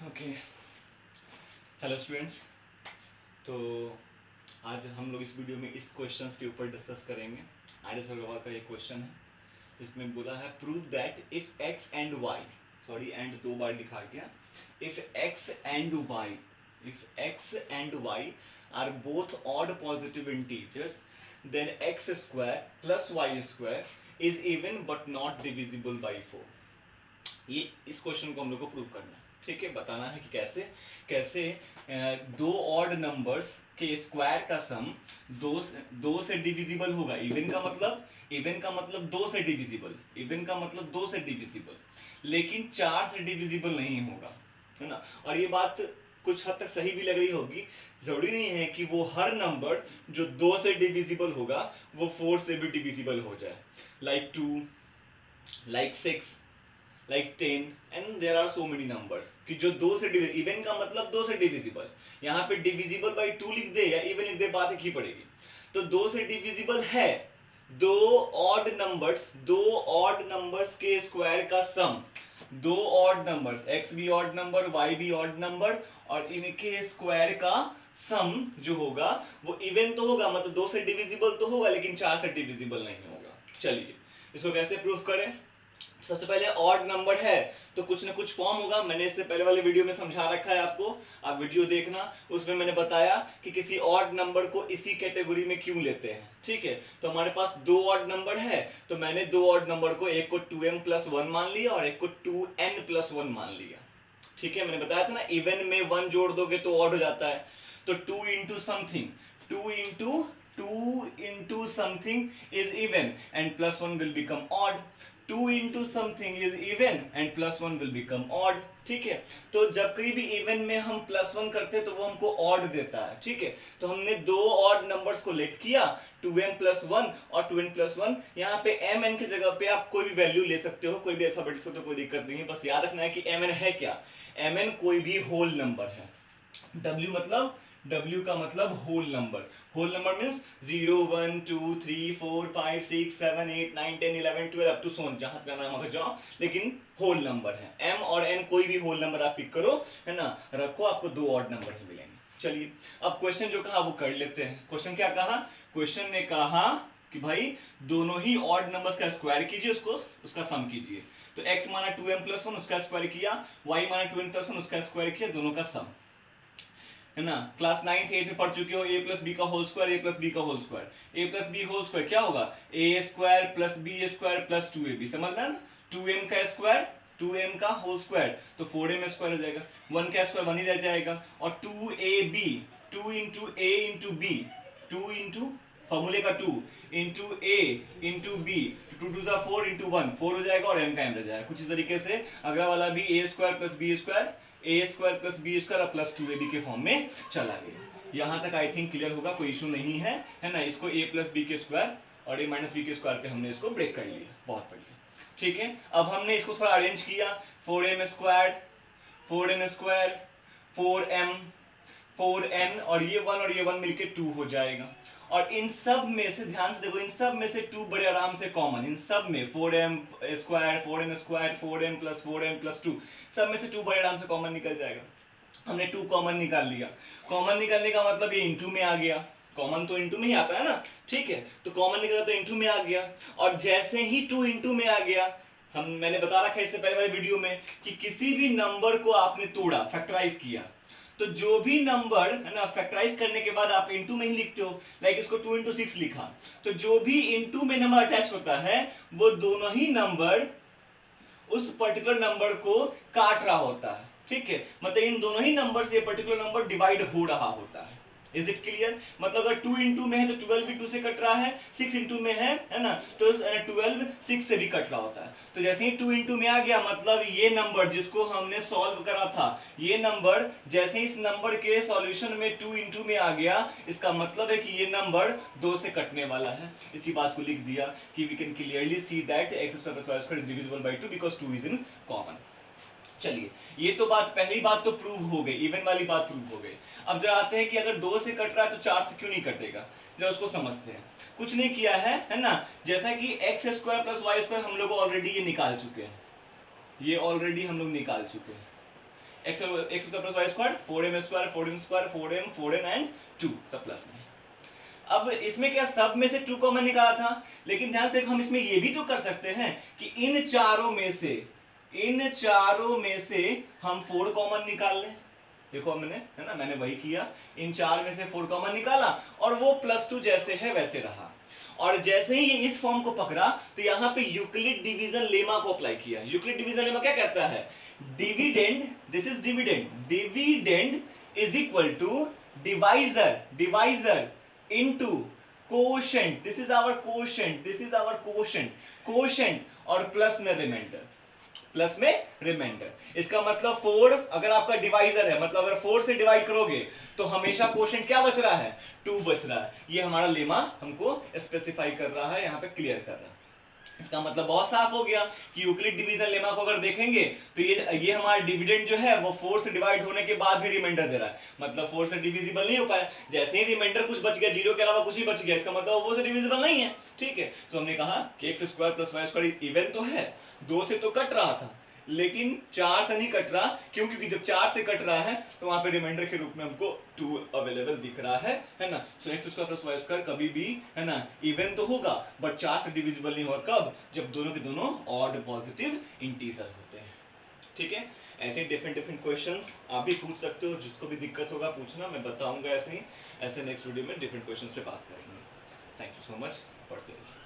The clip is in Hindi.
Okay, hello students. तो आज हम लोग इस वीडियो में इस क्वेश्चंस के ऊपर डिस्कस करेंगे। आर.एस. अग्रवाल का एक क्वेश्चन है जिसमें बोला है prove that if X and Y, sorry and दो बार लिखा गया, if X and Y are both odd positive integers then X square plus Y square is even but not divisible by 4। ये इस क्वेश्चन को हम लोग को प्रूव करना है, ठीक है। बताना है कि कैसे कैसे दो ऑड नंबर्स के स्क्वायर का सम दो से डिविजिबल होगा। इवन का मतलब दो से डिविजिबल, इवन का मतलब दो से डिविजिबल, लेकिन चार से डिविजिबल नहीं होगा, है ना। और ये बात कुछ हद तक सही भी लग रही होगी। जरूरी नहीं है कि वो हर नंबर जो दो से डिविजिबल होगा वो 4 से भी डिविजिबल हो जाए, like 2, like 6, like 10 and there are so many numbers कि जो दो से इवन का मतलब दो से डिविजिबल, यहाँ पे डिविजिबल बाई 2 लिख दे या इवन लिख दे, बात एक ही पड़ेगी। तो दो से डिविजिबल है दो ऑड नंबर्स के स्क्वायर का सम, दो ऑड नंबर्स x भी ऑड नंबर y भी ऑड नंबर और इनके स्क्वायर का सम जो होगा वो इवन तो होगा, मतलब दो से डिविजिबल तो होगा लेकिन चार से डिविजिबल नहीं होगा। चलिए इसको कैसे प्रूफ करें। सबसे पहले ऑड नंबर है तो कुछ ना कुछ फॉर्म होगा। मैंने इससे पहले वाले वीडियो में समझा रखा है आपको, आप वीडियो देखना, उसमें मैंने बताया कि किसी ऑड नंबर को इसी कैटेगरी में क्यों लेते हैं, ठीक है। तो हमारे पास दो ऑड नंबर है तो मैंने दो ऑड नंबर को, एक को 2m+1 मान लिया और एक को 2n+1 मान लिया, ठीक है। मैंने बताया था ना, इवन में 1 जोड़ दोगे तो ऑड हो जाता है। तो 2 into something, 2 into something is even and +1 will become odd. 2 into something is even and +1 will become odd, ठीक है। तो जब कहीं भी इवन में हम +1 करते हैं तो वो हमको ऑड देता है, ठीक है। तो हमने दो ऑड नंबर्स को लेट किया, 2m+1 और 2n+1। यहाँ पे mn की जगह पे आप कोई भी वैल्यू ले सकते हो, कोई भी अल्फाबेट से, तो कोई दिक्कत नहीं है। बस याद रखना है कि mn है क्या, mn कोई भी होल नंबर है। W का मतलब whole number. Whole number means 0 1 2 3 4 5 6 7 8 9 10 11 12 up to सोन, जहां का नाम आ जाओ, लेकिन होल नंबर है। m और n कोई भी होल नंबर आप पिक करो, है ना, रखो, आपको दो ऑड नंबर ही मिलेंगे। चलिए अब क्वेश्चन जो कहा वो कर लेते हैं। क्वेश्चन क्या कहा, क्वेश्चन ने कहा कि भाई दोनों ही ऑड नंबर्स का स्क्वायर कीजिए, उसका सम कीजिए। तो x माना 2m+1 उसका स्क्वायर किया, y माना 2n+1 उसका स्क्वायर किया, दोनों का सम, है ना। क्लास 9th 8 में पढ़ चुके हो, a प्लस बी का whole square, a plus B का whole square, a plus B whole square क्या होगा, a square plus B square plus 2ab, समझ रहे ना। 2m का स्क्वायर, 2m का होल स्क्वायर तो 4m स्क्वायर हो जाएगा, 1 का स्क्वायर 1 ही रह जाएगा, और 2ab, 2 into a into b, 2 into फॉर्मूले का 2 into a into b, 2 2 4 into 1 4 हो जाएगा और m का m रह जाएगा। कुछ इस तरीके से अगला वाला भी a square plus B square, A square plus B square और प्लस 2ab के फॉर्म में चला गया। यहां तक आई थिंक क्लियर होगा, कोई इशू नहीं है, है ना। इसको a प्लस बी के स्क्वायर और a माइनस बी के स्क्वायर पे हमने इसको ब्रेक कर लिया, बहुत बढ़िया, ठीक है। अब हमने इसको थोड़ा अरेंज किया, 4m square, 4n square, 4m, 4n और ये 1 मिलके 2 हो जाएगा। और इन सब में से ध्यान से देखो, इन सब में से 2 बड़े आराम से कॉमन, इन सब में 4m square, 4n square, 4m plus 2 सब में से 2 बड़े आराम से कॉमन निकल जाएगा। हमने 2 कॉमन निकाल लिया। कॉमन निकालने का मतलब ये इंटू में आ गया, कॉमन तो इंटू में ही आता है ना, ठीक है। तो कॉमन निकला तो इंटू में आ गया, और जैसे ही 2 इंटू में आ गया, मैंने बता रखा है इससे पहले वाले वीडियो में कि किसी भी नंबर को आपने तोड़ा, फैक्टराइज किया, तो जो भी नंबर, है ना, फैक्टराइज करने के बाद आप इनटू में ही लिखते हो, लाइक इसको 2 इंटू 6 लिखा, तो जो भी इनटू में नंबर अटैच होता है वो दोनों ही नंबर उस पर्टिकुलर नंबर को काट रहा होता है, ठीक है। मतलब इन दोनों ही नंबर से पर्टिकुलर नंबर डिवाइड हो रहा होता है। Is it clear. मतलब अगर 2 इंटू में है तो 12 भी 2 से कट रहा है, 6 इंटू में है ना, तो 12 6 से भी कट रहा होता है। तो जैसे ही 2 इंटू में आ गया, मतलब ये नंबर जिसको हमने सॉल्व करा था, ये नंबर जैसे ही इस नंबर के सॉल्यूशन में 2 इंटू में आ गया, इसका मतलब है कि ये नंबर 2 से कटने वाला है। इसी बात को लिख दिया कि we can clearly see that x square plus y square is divisible by 2 because 2 is in common. चलिए ये तो बात, पहली बात तो प्रूव हो गई, इवन वाली बात प्रूव हो गई। अब जब आते हैं कि अगर 2 से कट रहा है तो 4 से क्यों नहीं कटेगा, जब उसको समझते हैं। कुछ नहीं किया है ना। जैसा कि X square plus Y square हम लोग ऑलरेडी ये निकाल चुके हैं, ये ऑलरेडी हम लोग निकाल चुके हैं। x square plus y square 4m square 4m square 4m 4n and 2 सब प्लस में। अब इसमें क्या सब में से 2 कॉमन निकाला था, लेकिन ध्यान से हम इसमें ये भी तो कर सकते हैं कि इन चारों में से हम 4 कॉमन निकाल लें। देखो मैंने, है ना, मैंने वही किया, इन 4 में से 4 कॉमन निकाला और वो +2 जैसे है वैसे रहा। और जैसे ही ये इस फॉर्म को पकड़ा तो यहाँ पे यूक्लिड डिवीजन लेमा को अप्लाई किया। यूक्लिड डिवीजन लेमा क्या कहता है, dividend, this is dividend is equal to divisor into quotient, this is our quotient और प्लस में रिमाइंडर। इसका मतलब 4 अगर आपका डिवाइजर है, मतलब अगर 4 से डिवाइड करोगे तो हमेशा कोशेंट क्या बच रहा है, 2 बच रहा है। ये हमारा लेमा हमको स्पेसिफाई कर रहा है, यहाँ पे क्लियर कर रहा है। इसका मतलब बहुत साफ हो गया कि यूक्लिड डिवीजन लेमा को अगर देखेंगे तो ये हमारा डिविडेंड जो है वो 4 से डिवाइड होने के बाद भी रिमाइंडर दे रहा है, मतलब 4 से डिविजिबल नहीं हो पाया। जैसे ही रिमाइंडर कुछ बच गया, 0 के अलावा कुछ ही बच गया, इसका मतलब वो से डिविजिबल नहीं है। ठीक है, तो हमने कहा कि x square plus y square even तो है, 2 से तो कट रहा था लेकिन 4 से नहीं कट रहा। क्यों? क्योंकि जब 4 से कट रहा है तो वहां पे रिमाइंडर के रूप में हमको 2 अवेलेबल दिख रहा है ना। सो x square plus y square कभी भी, है ना, इवन तो होगा बट 4 से डिविजिबल नहीं होगा। कब? जब दोनों के दोनों ऑड पॉजिटिव इंटीजर होते हैं। ठीक है, ऐसे डिफरेंट क्वेश्चंस आप भी पूछ सकते हो, जिसको भी दिक्कत होगा पूछना, मैं बताऊंगा ऐसे नेक्स्ट वीडियो में डिफरेंट क्वेश्चंस पे बात करेंगे। थैंक यू सो मच, पढ़ते रहिए।